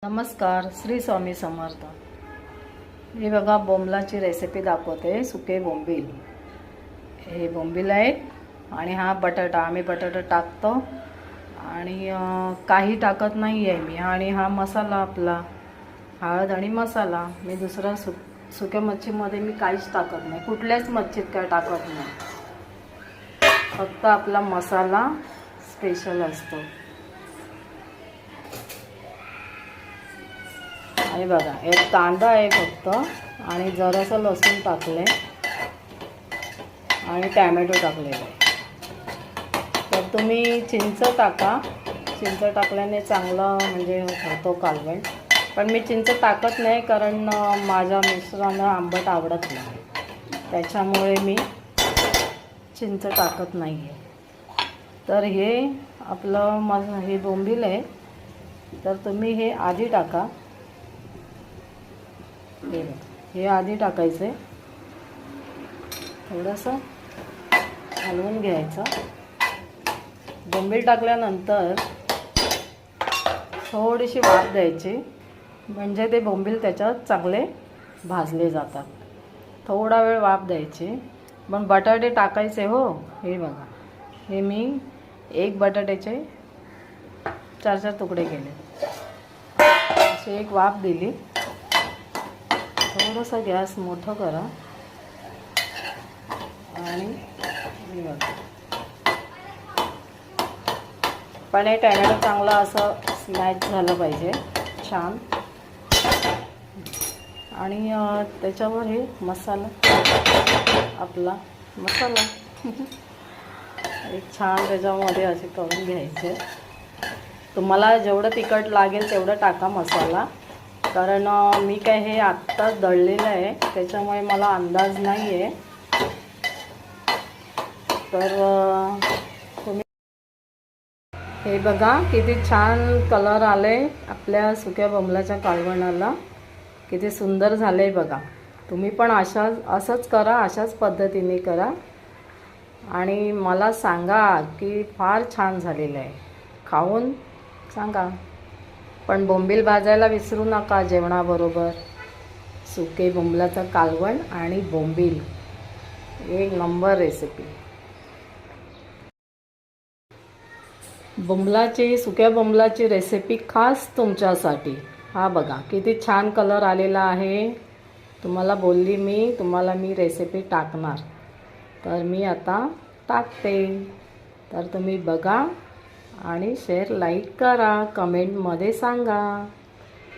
नमस्कार, श्री स्वामी समर्थ। हे बघा, बोंबलाची रेसिपी दाखवते। सुके बोंबील, हे बोंबील आहेत आणि हा बटाटा, आम्ही बटाटा टाकतो आणि काही टाकत नाही आहे मी। आणि हा मसाला आपला हळद आणि मसाला, मी दुसरा सुक्या मच्छीमध्ये मी काहीच टाकत नाही, कुठल्याच मच्छीत काय टाकत नाही, फक्त आपला मसाला स्पेशल असतो। आणि बघा, एक कांदा आहे फक्त आणि जरासं लसूण टाकले आणि टॅमॅटो टाकलेला आहे। तर तुम्ही चिंच टाका, चिंच टाकल्याने चांगलं म्हणजे होतो कालवण, पण मी चिंच टाकत नाही कारण माझ्या मिस्टरांना आंबट आवडत नाही, त्याच्यामुळे मी चिंच टाकत नाही आहे। तर हे आपलं हे बोंबील आहे, तर तुम्ही हे आधी टाका। हे आधी टाकायचे, थोडंसं हलवून घ्यायचं। बोंबील टाकल्यानंतर थोडीशी वाफ द्यायची, म्हणजे ते बोंबील त्याच्यात चांगले भाजले जातात। थोडा वेळ वाफ द्यायची। पण बटाटे टाकायचे हो। हे बघा, हे मी एक बटाट्याचे 4-4 तुकडे केले, अशी एक वाफ दिली। थोडंसं गॅस मोठं करा आणि हे बघा, पण हे टॅमॅटो चांगला असं स्मॅश झालं पाहिजे छान। आणि त्याच्यावर हे मसाला, आपला मसाला एक छान त्याच्यामध्ये असे करून घ्यायचे। तुम्हाला जेवढं तिखट लागेल तेवढं टाका मसाला, कारण मी काय हे आत्ताच दळलेलं आहे, त्याच्यामुळे मला अंदाज नाही आहे। तर तुम्ही हे बघा, किती छान कलर आले आपल्या सुक्या बोंबलाच्या कालवणाला, किती सुंदर झाले बघा। तुम्ही पण असंच करा, अशाच पद्धतीने करा आणि मला सांगा की फार छान झालेलं आहे, खाऊन सांगा। पण बोंबील भाजायला विसरू नका जेवणाबरोबर। सुके बोंबलाचं कालवण आणि बोंबील एक नंबर रेसिपी। सुक्या बोंबलाची रेसिपी खास तुमच्यासाठी। हा बघा, किती छान कलर आलेला आहे। तुम्हाला बोलली मी, तुम्हाला मी रेसिपी टाकणार, तर मी आता टाकते। तर तुम्ही बघा आणि शेअर, लाईक करा, कमेंटमध्ये सांगा।